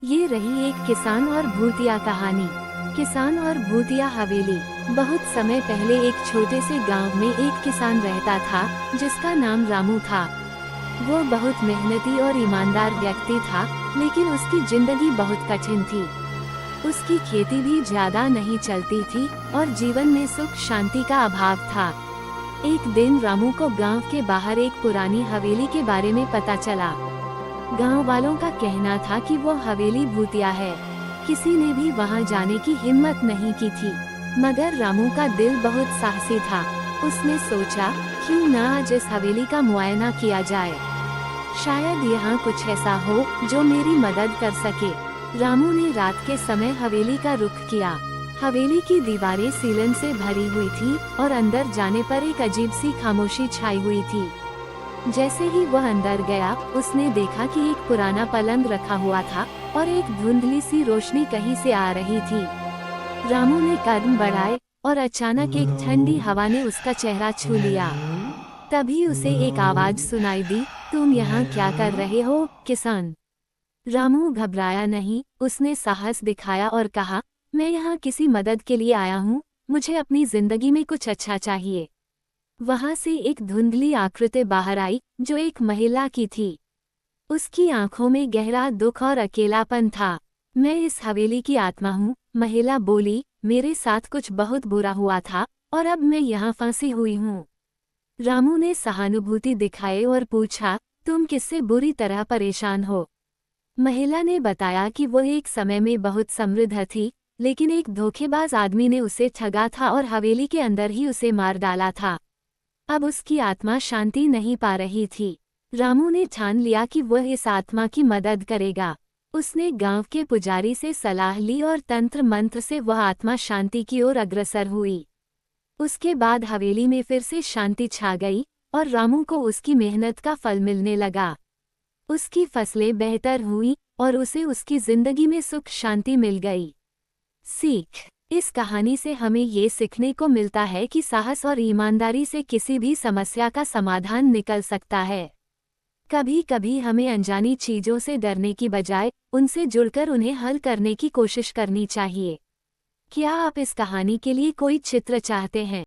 ये रही एक किसान और भूतिया कहानी। किसान और भूतिया हवेली। बहुत समय पहले एक छोटे से गांव में एक किसान रहता था जिसका नाम रामू था। वो बहुत मेहनती और ईमानदार व्यक्ति था, लेकिन उसकी जिंदगी बहुत कठिन थी। उसकी खेती भी ज्यादा नहीं चलती थी और जीवन में सुख शांति का अभाव था। एक दिन रामू को गांव के बाहर एक पुरानी हवेली के बारे में पता चला। गांव वालों का कहना था कि वो हवेली भूतिया है। किसी ने भी वहां जाने की हिम्मत नहीं की थी, मगर रामू का दिल बहुत साहसी था। उसने सोचा, क्यों न आज इस हवेली का मुआयना किया जाए। शायद यहाँ कुछ ऐसा हो जो मेरी मदद कर सके। रामू ने रात के समय हवेली का रुख किया। हवेली की दीवारें सीलन से भरी हुई थी और अंदर जाने पर एक अजीब सी खामोशी छाई हुई थी। जैसे ही वह अंदर गया, उसने देखा कि एक पुराना पलंग रखा हुआ था और एक धुंधली सी रोशनी कहीं से आ रही थी। रामू ने कदम बढ़ाए और अचानक एक ठंडी हवा ने उसका चेहरा छू लिया। तभी उसे एक आवाज सुनाई दी, तुम यहाँ क्या कर रहे हो, किसान? रामू घबराया नहीं, उसने साहस दिखाया और कहा, मैं यहाँ किसी मदद के लिए आया हूँ। मुझे अपनी जिंदगी में कुछ अच्छा चाहिए। वहां से एक धुंधली आकृति बाहर आई जो एक महिला की थी। उसकी आंखों में गहरा दुख और अकेलापन था। मैं इस हवेली की आत्मा हूँ, महिला बोली। मेरे साथ कुछ बहुत बुरा हुआ था और अब मैं यहाँ फंसी हुई हूँ। रामू ने सहानुभूति दिखाई और पूछा, तुम किससे बुरी तरह परेशान हो? महिला ने बताया कि वो एक समय में बहुत समृद्ध थी, लेकिन एक धोखेबाज आदमी ने उसे ठगा था और हवेली के अंदर ही उसे मार डाला था। अब उसकी आत्मा शांति नहीं पा रही थी। रामू ने ठान लिया कि वह इस आत्मा की मदद करेगा। उसने गांव के पुजारी से सलाह ली और तंत्र मंत्र से वह आत्मा शांति की ओर अग्रसर हुई। उसके बाद हवेली में फिर से शांति छा गई और रामू को उसकी मेहनत का फल मिलने लगा। उसकी फसलें बेहतर हुईं और उसे उसकी जिंदगी में सुख शांति मिल गई। सीख। इस कहानी से हमें ये सीखने को मिलता है कि साहस और ईमानदारी से किसी भी समस्या का समाधान निकल सकता है। कभी कभी हमें अनजानी चीजों से डरने की बजाय उनसे जुड़कर उन्हें हल करने की कोशिश करनी चाहिए। क्या आप इस कहानी के लिए कोई चित्र चाहते हैं?